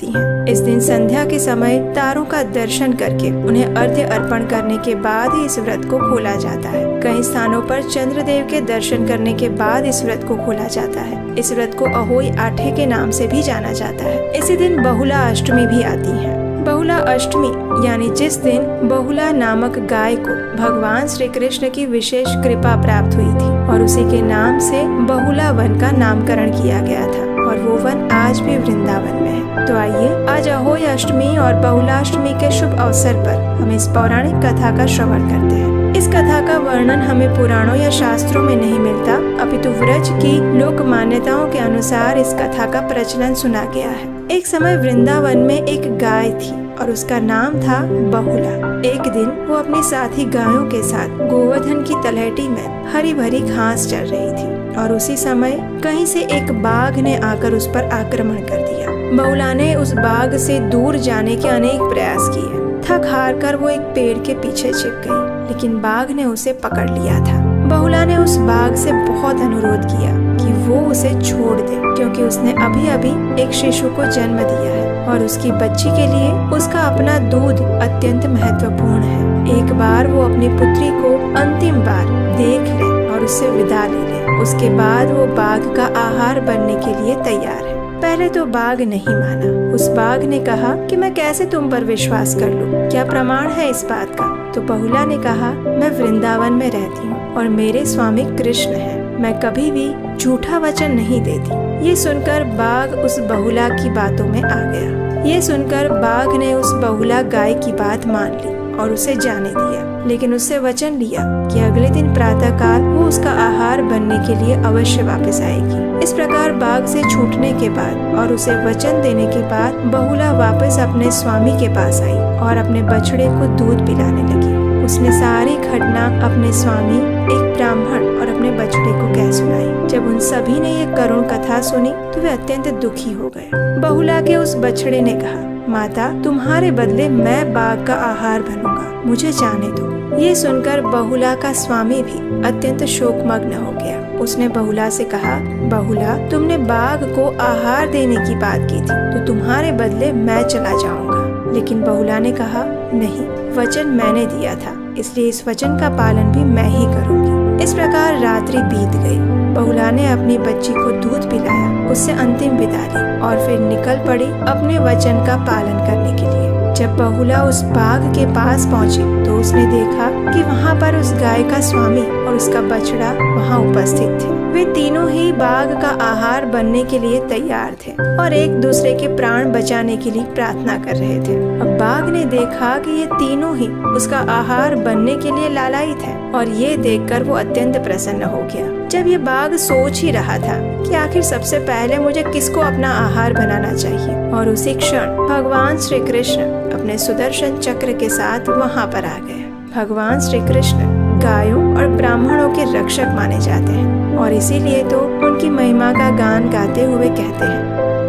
रखती हैं। इस दिन संध्या के समय तारों का दर्शन करके उन्हें अर्घ्य अर्पण करने के बाद ही इस व्रत को खोला जाता है। कई स्थानों पर चंद्रदेव के दर्शन करने के बाद इस व्रत को खोला जाता है। इस व्रत को अहोई आठे के नाम से भी जाना जाता है। इसी दिन बहुला अष्टमी भी आती है। बहुला अष्टमी यानी जिस दिन बहुला नामक गाय को भगवान श्री कृष्ण की विशेष कृपा प्राप्त हुई थी और उसी के नाम से बहुला वन का नामकरण किया गया था और वो वन आज भी वृंदावन में है। तो आइए आज अहोई अष्टमी और बहुलाष्टमी के शुभ अवसर पर हम इस पौराणिक कथा का श्रवण करते हैं। इस कथा का वर्णन हमें पुराणों या शास्त्रों में नहीं मिलता, अपितु व्रज की लोक मान्यताओं के अनुसार इस कथा का प्रचलन सुना गया है। एक समय वृंदावन में एक गाय थी और उसका नाम था बहुला। एक दिन वो अपनी साथी गायों के साथ गोवर्धन की तलहटी में हरी भरी घास चर रही थी और उसी समय कहीं से एक बाघ ने आकर उस पर आक्रमण कर दिया। बहुला ने उस बाघ से दूर जाने के अनेक प्रयास किए। थक हार कर वो एक पेड़ के पीछे छिप गई, लेकिन बाघ ने उसे पकड़ लिया था। बहुला ने उस बाघ से बहुत अनुरोध किया कि वो उसे छोड़ दे, क्योंकि उसने अभी अभी एक शिशु को जन्म दिया है और उसकी बच्ची के लिए उसका अपना दूध अत्यंत महत्वपूर्ण है। एक बार वो अपनी पुत्री को अंतिम बार देख ले और उससे विदा ले ले, उसके बाद वो बाघ का आहार बनने के लिए तैयार है। पहले तो बाघ नहीं माना। उस बाघ ने कहा कि मैं कैसे तुम पर विश्वास कर लूं? क्या प्रमाण है इस बात का? तो बहुला ने कहा, मैं वृंदावन में रहती हूँ और मेरे स्वामी कृष्ण हैं। मैं कभी भी झूठा वचन नहीं देती। ये सुनकर बाघ उस बहुला की बातों में आ गया। ये सुनकर बाघ ने उस बहुला गाय की बात मान ली और उसे जाने दिया, लेकिन उससे वचन लिया कि अगले दिन प्रातःकाल वो उसका आहार बनने के लिए अवश्य वापस आएगी। इस प्रकार बाघ से छूटने के बाद और उसे वचन देने के बाद बहुला वापस अपने स्वामी के पास आई और अपने बछड़े को दूध पिलाने लगी। उसने सारी घटना अपने स्वामी, एक ब्राह्मण और अपने बछड़े को कह सुनाई। जब उन सभी ने ये करुण कथा सुनी तो वे अत्यंत दुखी हो गए। बहुला के उस बछड़े ने कहा, माता, तुम्हारे बदले मैं बाघ का आहार बनूंगा, मुझे जाने दो। ये सुनकर बहुला का स्वामी भी अत्यंत शोकमग्न हो गया। उसने बहुला से कहा, बहुला, तुमने बाघ को आहार देने की बात की थी, तो तुम्हारे बदले मैं चला जाऊंगा। लेकिन बहुला ने कहा, नहीं, वचन मैंने दिया था, इसलिए इस वचन का पालन भी मैं ही करूंगी। इस प्रकार रात्रि बीत गई। बहुला ने अपनी बच्ची को दूध पिलाया, उससे अंतिम विदा ली और फिर निकल पड़ी अपने वचन का पालन करने के लिए। जब बहुला उस बाघ के पास पहुंची तो उसने देखा कि वहां पर उस गाय का स्वामी और उसका बछड़ा वहां उपस्थित थे। वे तीनों ही बाघ का आहार बनने के लिए तैयार थे और एक दूसरे के प्राण बचाने के लिए प्रार्थना कर रहे थे। अब बाघ ने देखा कि ये तीनों ही उसका आहार बनने के लिए लालायित हैं और ये देखकर वो अत्यंत प्रसन्न हो गया। जब ये बाघ सोच ही रहा था कि आखिर सबसे पहले मुझे किसको अपना आहार बनाना चाहिए, और उसी क्षण भगवान श्री कृष्ण अपने सुदर्शन चक्र के साथ वहाँ पर आ गए। भगवान श्री कृष्ण गायों और ब्राह्मणों के रक्षक माने जाते हैं और इसीलिए तो उनकी महिमा का गान गाते हुए कहते हैं,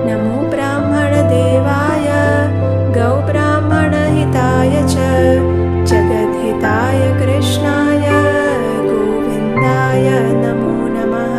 नमो ब्राह्मण देवाय गौ ब्राह्मण हिताय च जगद हिताय कृष्णाय गोविंदाय नमो नमः।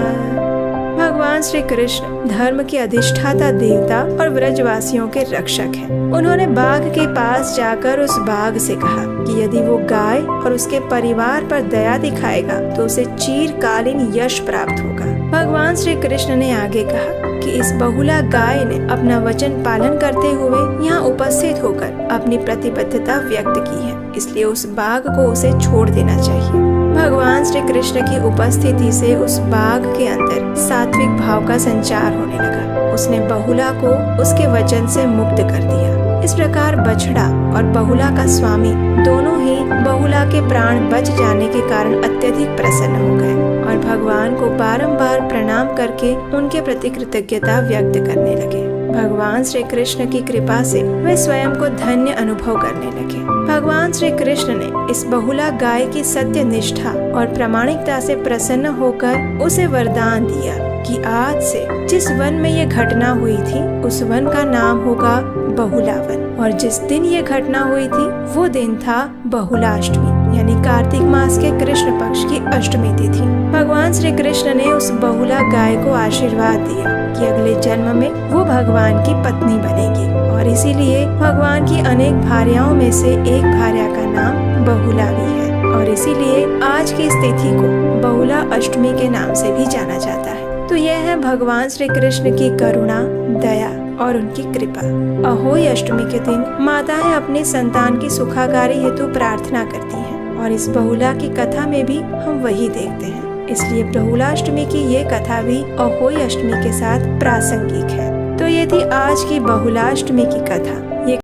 भगवान श्री कृष्ण धर्म के अधिष्ठाता देवता और व्रजवासियों के रक्षक हैं। उन्होंने बाघ के पास जाकर उस बाघ से कहा कि यदि वो गाय और उसके परिवार पर दया दिखाएगा तो उसे चिरकालीन यश प्राप्त होगा। भगवान श्री कृष्ण ने आगे कहा कि इस बहुला गाय ने अपना वचन पालन करते हुए यहाँ उपस्थित होकर अपनी प्रतिबद्धता व्यक्त की है, इसलिए उस बाघ को उसे छोड़ देना चाहिए। भगवान श्री कृष्ण की उपस्थिति से उस बाघ के अंदर सात्विक भाव का संचार होने लगा। उसने बहुला को उसके वचन से मुक्त कर दिया। इस प्रकार बछड़ा और बहुला का स्वामी दोनों ही बहुला के प्राण बच जाने के कारण अत्यधिक प्रसन्न हो गए और भगवान को बारंबार प्रणाम करके उनके प्रति कृतज्ञता व्यक्त करने लगे। भगवान श्री कृष्ण की कृपा से वे स्वयं को धन्य अनुभव करने लगे। भगवान श्री कृष्ण ने इस बहुला गाय की सत्य निष्ठा और प्रामाणिकता से प्रसन्न होकर उसे वरदान दिया कि आज से जिस वन में ये घटना हुई थी उस वन का नाम होगा बहुला वन, और जिस दिन ये घटना हुई थी वो दिन था बहुलाष्टमी यानी कार्तिक मास के कृष्ण पक्ष की अष्टमी तिथि। भगवान श्री कृष्ण ने उस बहुला गाय को आशीर्वाद दिया कि अगले जन्म में वो भगवान की पत्नी बनेगी, और इसीलिए भगवान की अनेक भार्याओं में से एक भार्या का नाम बहुला भी है, और इसीलिए आज की इस तिथि को बहुला अष्टमी के नाम से भी जाना जाता है। तो यह है भगवान श्री कृष्ण की करुणा, दया और उनकी कृपा। अहोई अष्टमी के दिन माताएं अपने संतान की सुखाकारी हेतु प्रार्थना करती हैं, और इस बहुला की कथा में भी हम वही देखते हैं। इसलिए बहुलाष्टमी की ये कथा भी अहोई अष्टमी के साथ प्रासंगिक है। तो ये थी आज की बहुलाष्टमी की कथा। ये